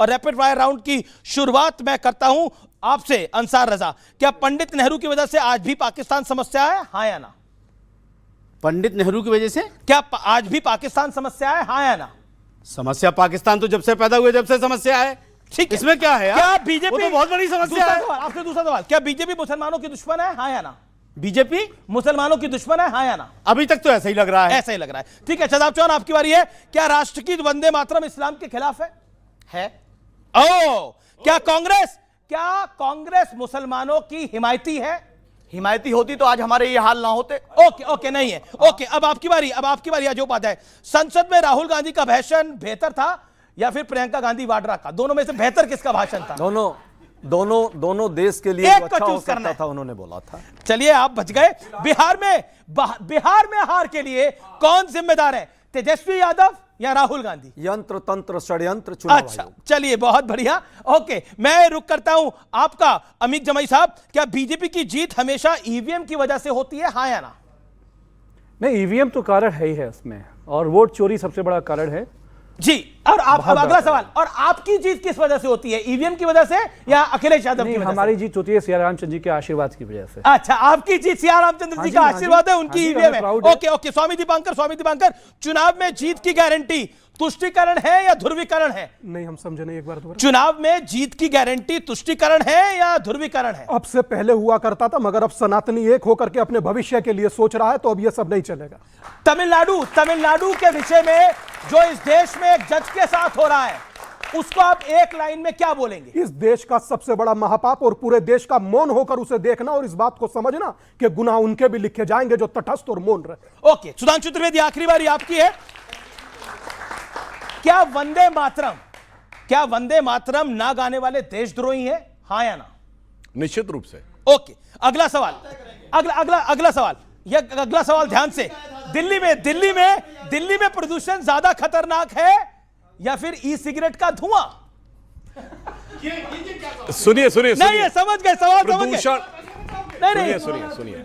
और rapid fire round की शुरुआत मैं करता हूं आपसे अंसार रजा। क्या पंडित नेहरू की वजह से आज भी पाकिस्तान समस्या है, हां या ना? पंडित नेहरू की वजह से क्या आज भी पाकिस्तान समस्या है, हां या ना? समस्या पाकिस्तान तो जब से पैदा हुए जब से समस्या है। ठीक है, इसमें क्या है यार? क्या बीजेपी, वो तो बहुत बड़ी समस्या है। आपसे दूसरा सवाल, क्या बीजेपी मुसलमानों की दुश्मन है, हां या ना? बीजेपी मुसलमानों की दुश्मन है, हां या ना? अभी तक तो ऐसा ही लग रहा है। ऐसा ही लग रहा है। ठीक है शादाब चौहान, आपकी बारी है। क्या राष्ट्रगीत वंदे मातरम इस्लाम के खिलाफ है? ओ, क्या कांग्रेस मुसलमानों की हिमायती है? हिमायती होती तो आज हमारे ये हाल ना होते। ओके नहीं है। ओके, अब आपकी बारी अजय उपाध्याय। संसद में राहुल गांधी का भाषण बेहतर था या फिर प्रियंका गांधी वाड्रा का? दोनों में से बेहतर किसका भाषण था? दोनों देश के लिए एक जो को अच्छा हो चूज करना सकता है। था उन्होंने बोला था। चलिए आप बच गए। बिहार में हार के लिए कौन जिम्मेदार है, तेजस्वी यादव या राहुल गांधी? यंत्र तंत्र षड्यंत्र चुनाव अच्छा आयोग। चलिए बहुत बढ़िया। ओके, मैं रुक करता हूं आपका अमित जमाई साहब। क्या बीजेपी की जीत हमेशा ईवीएम की वजह से होती है, हां या ना? नहीं, ईवीएम तो कारण है ही है उसमें, और वोट चोरी सबसे बड़ा कारण है जी। और आप अब अगला सवाल, और आपकी जीत किस वजह से होती है, ईवीएम की वजह से या अखिलेश यादव की नहीं, वजह से? हमारी जीत होती है सिया रामचंद्र जी के आशीर्वाद की वजह से। अच्छा, आपकी जीत सिया रामचंद्र हाँ जी जी, का हाँ जी, आशीर्वाद है, हाँ उनकी जी, ईवीएम है। हमें proud है। ओके, स्वामी दीपांकर, चुनाव में जीत की गारंटी तुष्टीकरण है या ध्रुवीकरण है? नहीं, हम समझे नहीं, एक बार दोबारा। चुनाव में जीत की गारंटी तुष्टीकरण है या ध्रुवीकरण है? अब से पहले हुआ करता था, मगर अब सनातनी एक होकर के अपने भविष्य के लिए सोच रहा है, तो अब ये सब नहीं चलेगा। तमिलनाडु के विषय में जो इस देश में एक जज के साथ हो रहा है, उसको आप एक लाइन में क्या बोलेंगे? इस देश का सबसे बड़ा महापाप, और पूरे देश का मौन होकर उसे देखना और इस बात को समझना कि गुनाह उनके भी लिखे जाएंगे जो तटस्थ और मौन रहे। ओके, सुधांशु त्रिवेदी, आखिरी बारी आपकी है। क्या वंदे मातरम ना गाने वाले देशद्रोही हैं, हां या ना? निश्चित रूप से। ओके, अगला सवाल, अगला सवाल, यह अगला सवाल ध्यान से। दिल्ली में प्रदूषण ज्यादा खतरनाक है या फिर ई सिगरेट का धुआं? सुनिए नहीं, समझ गए सवाल, प्रदूषण, नहीं सुनिए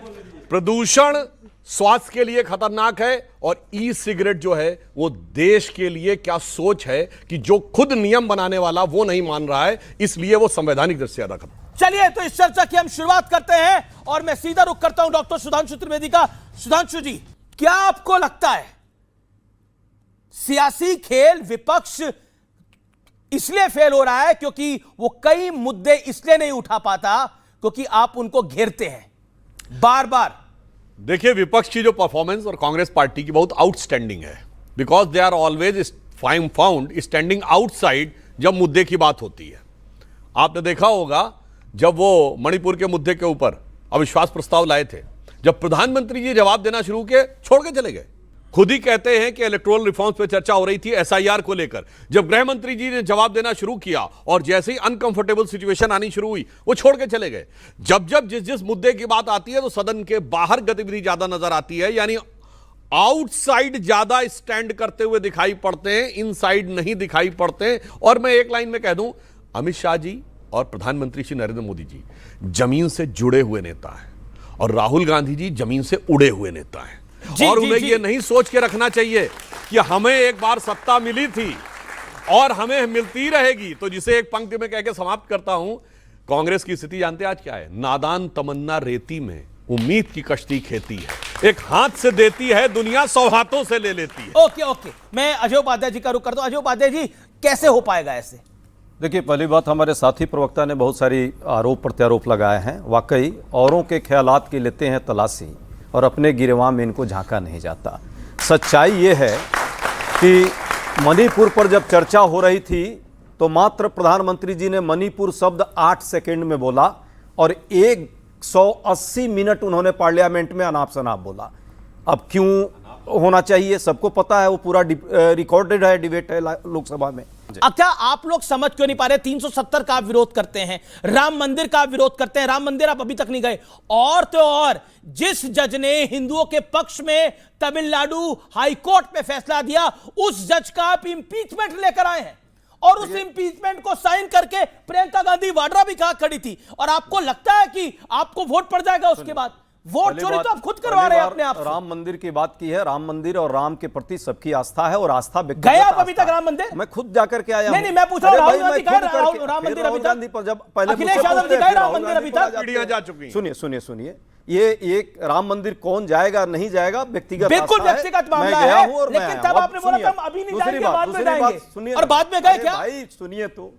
प्रदूषण स्वास्थ्य के लिए खतरनाक है, और ई सिगरेट जो है वो देश के लिए क्या सोच है कि जो खुद नियम बनाने वाला वो नहीं मान रहा है, इसलिए वो संवैधानिक दृष्टि से ज्यादा खतरनाक। चलिए, तो इस चर्चा की हम शुरुआत करते हैं और मैं सीधा रुख करता हूं डॉक्टर सुधांशु त्रिवेदी का। सुधांशु जी, क्या आपको लगता है सियासी खेल विपक्ष इसलिए फेल हो रहा है क्योंकि वो कई मुद्दे इसलिए नहीं उठा पाता क्योंकि आप उनको घेरते हैं बार बार? देखिए, विपक्ष की जो परफॉर्मेंस और कांग्रेस पार्टी की बहुत आउटस्टैंडिंग है, because they are always found standing outside जब मुद्दे की बात होती है। आपने देखा होगा जब वो मणिपुर के मुद्दे के ऊपर अविश्वास प्रस्ताव लाए थे, जब प्रधानमंत्री जी जवाब देना शुरू किए, छोड़ के चले गए। खुद ही कहते हैं कि इलेक्टोरल रिफॉर्म्स पे चर्चा हो रही थी एसआईआर को लेकर, जब गृह मंत्री जी ने जवाब देना शुरू किया और जैसे ही अनकंफर्टेबल सिचुएशन आनी शुरू हुई, वो छोड़ के चले गए। जब जिस मुद्दे की बात आती है तो सदन के बाहर गतिविधि ज्यादा नजर आती है, यानी आउटसाइड ज्यादा स्टैंड करते हुए दिखाई पड़ते हैं, इनसाइड नहीं दिखाई पड़ते। और मैं एक लाइन में कह दूं, अमित शाह जी और प्रधानमंत्री श्री नरेंद्र मोदी जी जमीन से जुड़े हुए नेता हैं, और राहुल गांधी जी जमीन से उड़े हुए नेता हैं। और उन्हें ये नहीं सोच के रखना चाहिए कि हमें एक बार सत्ता मिली थी और हमें मिलती रहेगी। तो जिसे एक पंक्ति में कह के समाप्त करता हूं, कांग्रेस की स्थिति जानते हैं आज क्या है? नादान तमन्ना रेती में, उम्मीद की कश्ती खेती है, एक हाथ से देती है दुनिया, 100 हाथों से ले लेती है। ओके, मैं अजय उपाध्याय जी का रुख करता हूं। अजय उपाध्याय जी, कैसे हो पाएगा ऐसे? देखिए, पहली बात, हमारे साथी प्रवक्ता ने बहुत सारी आरोप प्रत्यारोप लगाए हैं। वाकई औरों के ख्यालात की लेते हैं तलाशी और अपने गिरवा में इनको झांका नहीं जाता। सच्चाई ये है कि मणिपुर पर जब चर्चा हो रही थी तो मात्र प्रधानमंत्री जी ने मणिपुर शब्द 8 सेकंड में बोला और 180 मिनट उन्होंने पार्लियामेंट में अनाप शनाप बोला। अब क्यों होना चाहिए, सबको पता है, वो पूरा रिकॉर्डेड है, डिबेट है लोकसभा में। क्या आप लोग समझ क्यों नहीं पा रहे? 370 का विरोध करते हैं, राम मंदिर का विरोध करते हैं, राम मंदिर आप अभी तक नहीं गए, और तो और जिस जज ने हिंदुओं के पक्ष में तमिलनाडु हाईकोर्ट में फैसला दिया, उस जज का आप इंपीचमेंट लेकर आए हैं, और उस इंपीचमेंट को साइन करके प्रियंका गांधी वाड्रा भी कहां खड़ी थी, और आपको लगता है कि आपको वोट पड़ जाएगा उसके बाद? वोट पहली चोरी बात- तो आप खुद करवा रहे हैं पहली अपने आप बार से। राम मंदिर की बात की है। राम मंदिर और राम के प्रति सबकी आस्था है और आस्था व्यक्तिगत गए आप अभी आस्था तक राम है। मंदिर? मैं खुद जाकर के आया नहीं, हूं। नहीं, मैं पूछ रहा हूं, अरे राहुल भाई, गांधी मैं गए खुद करके- राम फिर मंदिर राहुल अभी तक? गांधी पर जब पहले अखिलेश मुझसे यादव पूछते जी हैं, गए फिर राम राहुल मंदिर गांधी अभी पर आ तक? जाते पीढ़ियां हैं। जा चुकी हैं। सुनिए ये राम मंदिर कौन जाएगा नहीं जाएगा व्यक्तिगत बिल्कुल आस्था है। व्यक्तिगत मैं मामला गया है, हूं और मैं लेकिन आया तब हूं। आपने बोला सुनिए, था हम अभी नहीं दूसरी जाएंगे, बात- बाद में दूसरी जाएंगे। बात सुनिए और ना। बाद में गए अरे क्या? भाई सुनिए तो,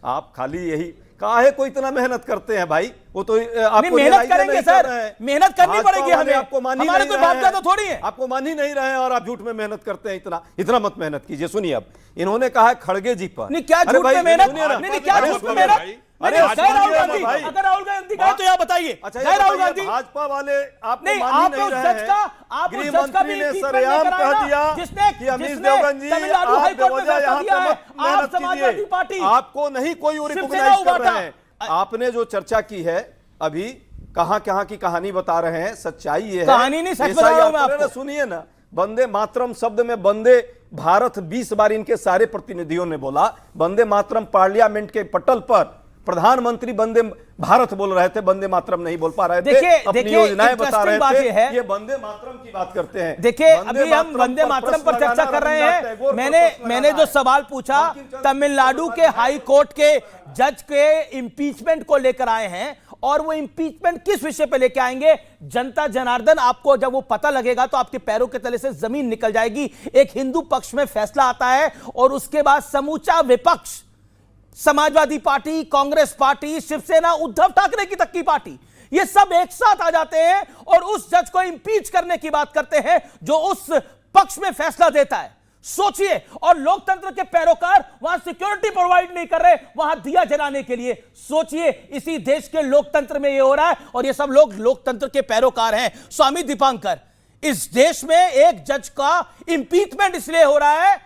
आप खाली यही काहे को इतना मेहनत करते हैं भाई? वो तो आपको मेहनत रियलाइज करेंगे नहीं सर, कर रहे हैं। मेहनत करनी भाजपा पड़ेगी वाले हमें। आपको मान ही हमारे नहीं कोई रहे बाप हैं। दादा थोड़ी है। आपको मान ही नहीं रहे हैं और आप झूठ में मेहनत करते हैं। इतना मत मेहनत कीजिए। सुनिए, अब इन्होंने कहा है खड़गे जी पर। नहीं, क्या अरे झूठ भाई, में मेहनत? सुनिए ना। नहीं, क्या अरे झूठ में सुनिए मेहनत? भाई। अरे नहीं, आज गए राहुल सुनिए ना गांधी, भाई। अगर राहुल गांधी गए तो यह बताइए, अच्छा, गए राहुल बताइए, गांधी? भाजपा वाले आपको नहीं, मान ही आपने नहीं उस रहे जज हैं। का- आप उस गृह जज का भी मंत्री ने impeachment सरेआम लेकर आए कह ना, दिया जिसने- कि अमीश जिसने देवगन जी तमिलनाडु आप हाई कोर्ट में बेवजह फैसला यहाँ दिया पे है। मत आप मेहनत समाजवादी कीजिए। पार्टी आपको नहीं कोई शिवसेना रिकॉग्नाइज कर उबाटा। रहे हैं। आपने जो चर्चा की है अभी, कहां की कहानी बता रहे हैं। सच्चाई ये है, कहानी नहीं, सच ऐसा बता ही रहा हूं मैं आप- आपको। सुनिए ना, वंदे मातरम शब्द में वंदे भारत 20 बार इनके सारे प्रतिनिधियों ने बोला। वंदे मातरम पार्लियामेंट के पटल पर प्रधानमंत्री वंदे भारत बोल रहे थे, वंदे मातरम नहीं बोल पा रहे थे। अपनी योजनाएं बता रहे बात थे। ये है, ये वंदे मातरम की बात करते हैं। देखिए अभी हम वंदे मातरम पर चर्चा कर रहे हैं। मैंने जो सवाल पूछा, तमिलनाडु के हाई कोर्ट के जज के इंपीचमेंट को लेकर आए हैं, और वो इंपीचमेंट किस विषय पे लेके आएंगे, जनता जनार्दन, आपको जब वो पता लगेगा तो आपके पैरों के तले से जमीन निकल जाएगी। एक हिंदू पक्ष में फैसला आता है और उसके बाद समूचा विपक्ष, समाजवादी पार्टी, कांग्रेस पार्टी, शिवसेना, उद्धव ठाकरे की तक की पार्टी, ये सब एक साथ आ जाते हैं और उस जज को इंपीच करने की बात करते हैं जो उस पक्ष में फैसला देता है। सोचिए, और लोकतंत्र के पैरोकार वहां सिक्योरिटी प्रोवाइड नहीं कर रहे वहां दिया जलाने के लिए। सोचिए, इसी देश के लोकतंत्र में ये हो रहा है और ये सब लोग लोकतंत्र के पैरोकार हैं। स्वामी दीपांकर, इस देश में एक जज का इंपीचमेंट इसलिए हो रहा है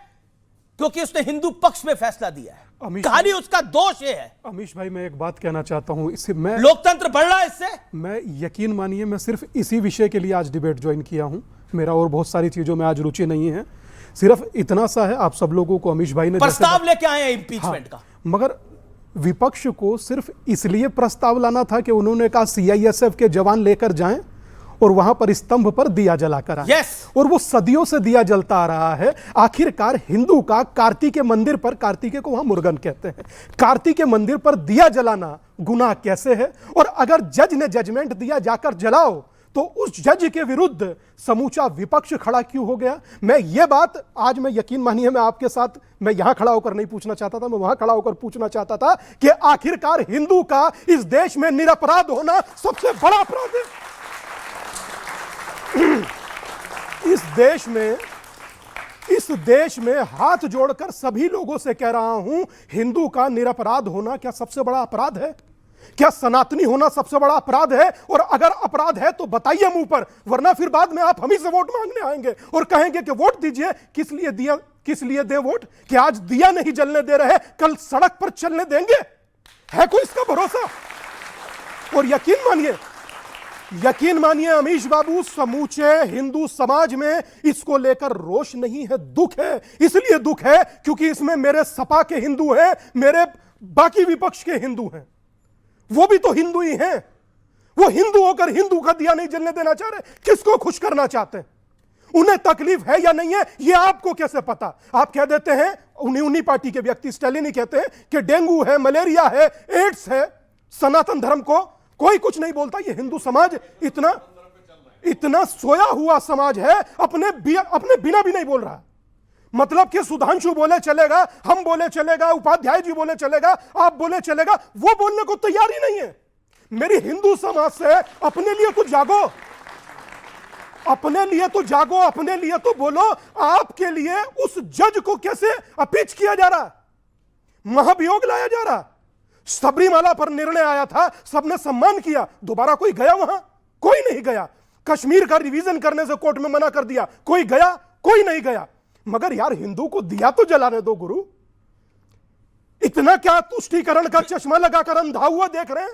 क्योंकि उसने हिंदू पक्ष में फैसला दिया है। कहानी उसका दोष ये है। अमीश भाई, मैं एक बात कहना चाहता हूं, इससे मैं लोकतंत्र बढ़ रहा है इससे। मैं यकीन मानिए, मैं सिर्फ इसी विषय के लिए आज डिबेट ज्वाइन किया हूं। मेरा और बहुत सारी चीजों में आज रुचि नहीं है, सिर्फ इतना सा है। आप सब लोगों को अमीश भाई ने प्रस्ताव लेके आए हैं इंपीचमेंट का। मगर विपक्ष को सिर्फ इसलिए प्रस्ताव लाना था कि उन्होंने कहा सीआईएसएफ के जवान लेकर जाएं और वहां पर स्तंभ पर दिया जलाकर आए। Yes! और वो सदियों से दिया जलता आ रहा है। आखिरकार हिंदू का कार्तिकेय मंदिर पर, कार्तिकेय को वहां मुर्गन कहते हैं, कार्तिकेय मंदिर पर दिया जलाना गुनाह कैसे है? और अगर जज ने जजमेंट दिया जाकर जलाओ, तो उस जज के विरुद्ध समूचा विपक्ष खड़ा क्यों हो गया? मैं ये बात आज, मैं यकीन मानिए, मैं आपके साथ, मैं यहां खड़ा होकर नहीं पूछना चाहता था, मैं वहां खड़ा होकर पूछना चाहता था कि आखिरकार हिंदू का इस देश में निरपराध होना सबसे बड़ा अपराध है। इस देश में हाथ जोड़कर सभी लोगों से कह रहा हूं, हिंदू का निरपराध होना क्या सबसे बड़ा अपराध है? क्या सनातनी होना सबसे बड़ा अपराध है? और अगर अपराध है तो बताइए मुंह पर, वरना फिर बाद में आप हम ही से वोट मांगने आएंगे और कहेंगे कि वोट दीजिए। किस लिए दिया, किस लिए दे वोट? कि आज दिया नहीं जलने दे रहे, कल सड़क पर चलने देंगे? है कोई इसका भरोसा? और यकीन मानिए अमीश बाबू, समूचे हिंदू समाज में इसको लेकर रोष नहीं है, दुख है। इसलिए दुख है क्योंकि इसमें मेरे सपा के हिंदू हैं, मेरे बाकी विपक्ष के हिंदू हैं, वो भी तो हिंदू ही हैं। वो हिंदू होकर हिंदू का दिया नहीं जलने देना चाह रहे। किसको खुश करना चाहते हैं? उन्हें तकलीफ है या नहीं है, ये आपको कैसे पता? आप कह देते हैं, उन्हीं पार्टी के व्यक्ति स्टालिन ही कहते हैं कि डेंगू है, मलेरिया है, एड्स है, सनातन धर्म को कोई कुछ नहीं बोलता। ये हिंदू समाज इतना सोया हुआ समाज है, अपने बिना भी नहीं बोल रहा। मतलब कि सुधांशु बोले चलेगा, हम बोले चलेगा, उपाध्याय जी बोले चलेगा, आप बोले चलेगा, वो बोलने को तैयार ही नहीं है। मेरी हिंदू समाज से अपने लिए तो जागो, अपने लिए तो जागो, अपने लिए तो बोलो। आपके लिए उस जज को कैसे अपीच किया जा रहा, महाभियोग लाया जा रहा। सबरीमाला पर निर्णय आया था, सबने सम्मान किया, दोबारा कोई गया वहां? कोई नहीं गया। कश्मीर का रिवीजन करने से कोर्ट में मना कर दिया, कोई गया? कोई नहीं गया। मगर यार, हिंदू को दिया तो जलाने दो गुरु। इतना क्या तुष्टीकरण का चश्मा लगाकर अंधा हुआ देख रहे हैं?